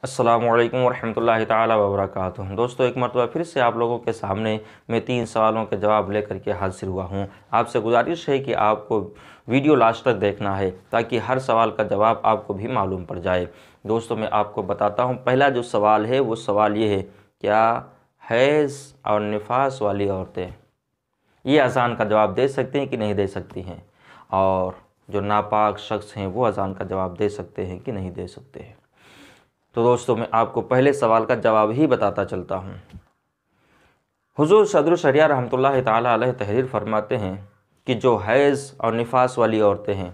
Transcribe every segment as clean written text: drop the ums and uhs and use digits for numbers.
अस्सलामु अलैकुम वरहमतुल्लाहि ताला वबरकातुहू। दोस्तों, एक मरतबा फिर से आप लोगों के सामने मैं 3 सवालों के जवाब लेकर के हाजिर हुआ हूँ। आपसे गुजारिश है कि आपको वीडियो लास्ट तक देखना है ताकि हर सवाल का जवाब आपको भी मालूम पड़ जाए। दोस्तों, मैं आपको बताता हूँ, पहला जो सवाल है वो सवाल ये है, क्या हैज़ और निफास वाली औरतें ये अज़ान का जवाब दे सकती हैं कि नहीं दे सकती हैं, और जो नापाक शख्स हैं वो अज़ान का जवाब दे सकते हैं कि नहीं दे सकते हैं। तो दोस्तों, मैं आपको पहले सवाल का जवाब ही बताता चलता हूँ। हुज़ूर सदर शरिया रहमतुल्लाहि ताला अलैह तहरीर फरमाते हैं कि जो हैज़ और निफास वाली औरतें हैं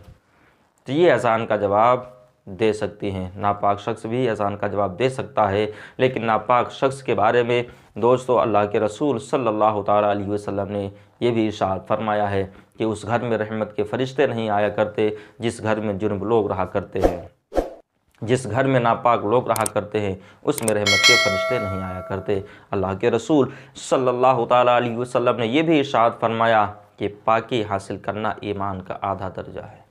तो ये अज़ान का जवाब दे सकती हैं। नापाक शख्स भी अज़ान का जवाब दे सकता है, लेकिन नापाक शख्स के बारे में दोस्तों अल्लाह के रसूल सल्लल्लाहु ताला अलैहि वसल्लम ने ये भी इरशाद फरमाया है कि उस घर में रहमत के फरिश्ते नहीं आया करते जिस घर में जुर्म लोग रहा करते हैं। जिस घर में नापाक लोग रहा करते हैं उसमें रहमत के फरिश्ते नहीं आया करते। अल्लाह के रसूल सल्लल्लाहु ताला अलैहि वसल्लम ने यह भी इरशाद फरमाया कि पाकी हासिल करना ईमान का आधा दर्जा है।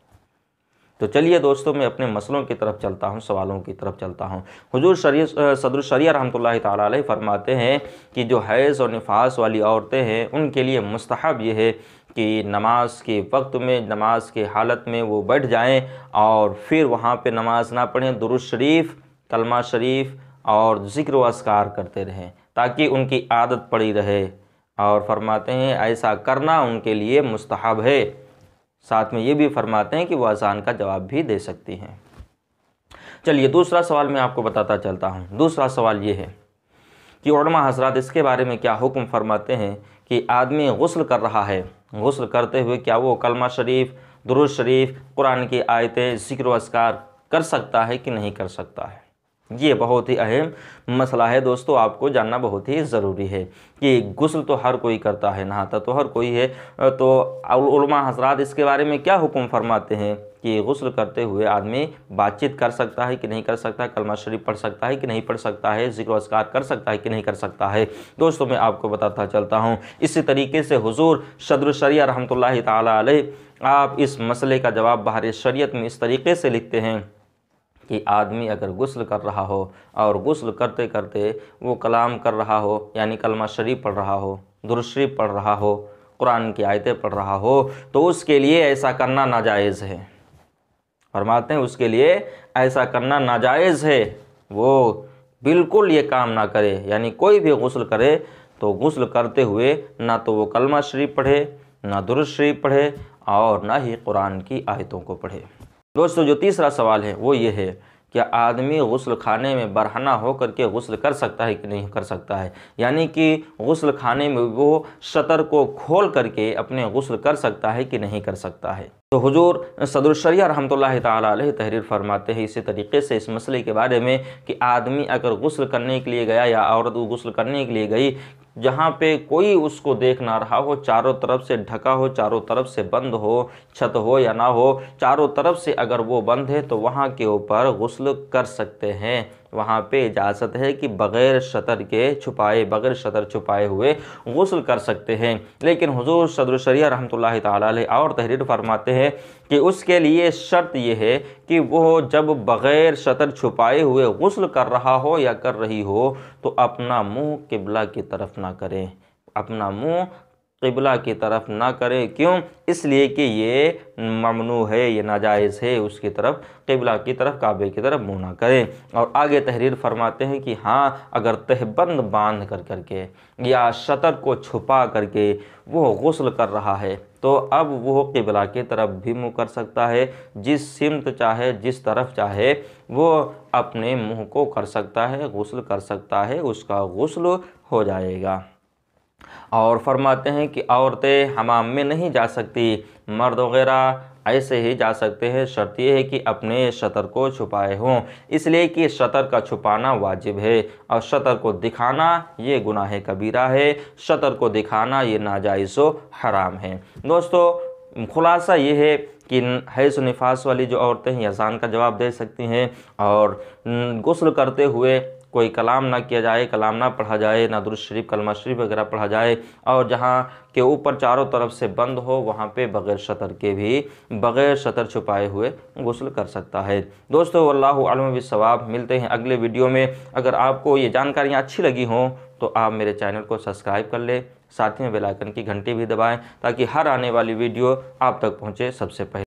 तो चलिए दोस्तों, मैं अपने मसलों की तरफ चलता हूँ, सवालों की तरफ चलता हूँ। हुजूर सदर शरिया रहमतुल्लाहि ताला अलैह फरमाते हैं कि जो हैज़ और निफास वाली औरतें हैं उनके लिए मुस्तहब ये है कि नमाज के वक्त में, नमाज के हालत में वो बैठ जाएं और फिर वहाँ पे नमाज ना पढ़ें, दुरूद शरीफ, कलमा शरीफ और ज़िक्र व अस्कार करते रहें ताकि उनकी आदत पड़ी रहे। और फरमाते हैं ऐसा करना उनके लिए मुस्तहब है। साथ में ये भी फरमाते हैं कि वह अज़ान का जवाब भी दे सकती हैं। चलिए दूसरा सवाल मैं आपको बताता चलता हूँ। दूसरा सवाल ये है कि उलमा हज़रात इसके बारे में क्या हुक्म फरमाते हैं कि आदमी गुस्ल कर रहा है, गुस्ल करते हुए क्या वो कलमा शरीफ, दुरूद शरीफ, कुरान की आयतें, ज़िक्र व अस्कार कर सकता है कि नहीं कर सकता है। ये बहुत ही अहम मसला है दोस्तों, आपको जानना बहुत ही ज़रूरी है कि गुस्ल तो हर कोई करता है, नहाता तो हर कोई है, तो उलमा हज़रात इसके बारे में क्या हुक्म फरमाते हैं कि गुस्ल करते हुए आदमी बातचीत कर सकता है कि नहीं कर सकता, कलमा शरीफ पढ़ सकता है कि नहीं पढ़ सकता है, ज़िक्र अस्कार कर सकता है कि नहीं कर सकता है। दोस्तों, मैं आपको बताता चलता हूँ। इसी तरीके से हुज़ूर सदर शरिया रहमतुल्लाहि ताला अलैह आप इस मसले का जवाब बहार शरीयत में इस तरीके से लिखते हैं कि आदमी अगर गुस्ल कर रहा हो और गुस्ल करते करते वो कलाम कर रहा हो, यानी कलमा शरीफ पढ़ रहा हो, दुरूद शरीफ पढ़ रहा हो, कुरान की आयतें पढ़ रहा हो, तो उसके लिए ऐसा करना नाजायज़ है। फरमाते हैं उसके लिए ऐसा करना नाजायज़ है, वो बिल्कुल ये काम ना करे। यानी कोई भी गुस्ल करे तो गुस्ल करते हुए ना तो वो कलमा शरीफ पढ़े, ना दुरूद शरीफ पढ़े और ना ही कुरान की आयतों को पढ़े। दोस्तों, जो तीसरा सवाल है वो ये है, क्या आदमी गुस्ल खाने में बरहना हो करके गुस्ल कर सकता है कि नहीं कर सकता है। यानी कि गुस्ल खाने में वो शतर को खोल करके अपने गुस्ल कर सकता है कि नहीं कर सकता है। तो हुजूर सदर शरिया रहमतुल्लाहि ताला अलैह तहरीर फरमाते हैं इसी तरीके से इस मसले के बारे में कि आदमी अगर गुस्ल करने के लिए गया या औरत गुस्ल करने के लिए गई जहाँ पे कोई उसको देख ना रहा हो, चारों तरफ से ढका हो, चारों तरफ से बंद हो, छत हो या ना हो, चारों तरफ से अगर वो बंद है तो वहाँ के ऊपर गुस्ल कर सकते हैं। वहाँ पे इजाज़त है कि बग़ैर शतर के छुपाए, बग़ैर शतर छुपाए हुए गुस्ल कर सकते हैं। लेकिन हुज़ूर सदर शरिया रहमतुल्लाहि ताला अलैह और तहरीर फरमाते हैं कि उसके लिए शर्त यह है कि वो जब बग़ैर शतर छुपाए हुए गुस्ल कर रहा हो या कर रही हो तो अपना मुँह किबला की तरफ ना करें, अपना मुँह क़िबला की तरफ ना करें। क्यों? इसलिए कि ये ममनू है, ये नाजायज़ है, उसकी तरफ क़िबला की तरफ, काबे की तरफ मुँह ना करें। और आगे तहरीर फरमाते हैं कि हाँ, अगर तहबंद बांध कर करके या शतर को छुपा करके वो गुस्ल कर रहा है तो अब वो क़िबला की तरफ भी मुँह कर सकता है, जिस सिमत चाहे, जिस तरफ चाहे वो अपने मुँह को कर सकता है, गुस्ल कर सकता है, उसका गुस्ल हो जाएगा। और फरमाते हैं कि औरतें हमाम में नहीं जा सकती, मर्द वगैरह ऐसे ही जा सकते हैं, शर्त यह है कि अपने शतर को छुपाए हों। इसलिए कि शतर का छुपाना वाजिब है और शतर को दिखाना ये गुनाह कबीरा है, शतर को दिखाना ये नाजायज़ व हराम है। दोस्तों, खुलासा ये है कि हैज़ निफास वाली जो औरतें हैं अज़ान का जवाब दे सकती हैं और गुस्ल करते हुए कोई कलाम ना किया जाए, कलाम ना पढ़ा जाए, ना दुरूद शरीफ कलमा शरीफ वगैरह पढ़ा जाए, और जहाँ के ऊपर चारों तरफ से बंद हो वहाँ पे बग़ैर शतर के भी, बग़ैर शतर छुपाए हुए गुस्ल कर सकता है। दोस्तों वल्लाहु अलम बिस्सवाब। मिलते हैं अगले वीडियो में। अगर आपको ये जानकारियाँ अच्छी लगी हों तो आप मेरे चैनल को सब्सक्राइब कर लें, साथ ही में बेल आइकन की घंटी भी दबाएं ताकि हर आने वाली वीडियो आप तक पहुँचे सबसे पहले।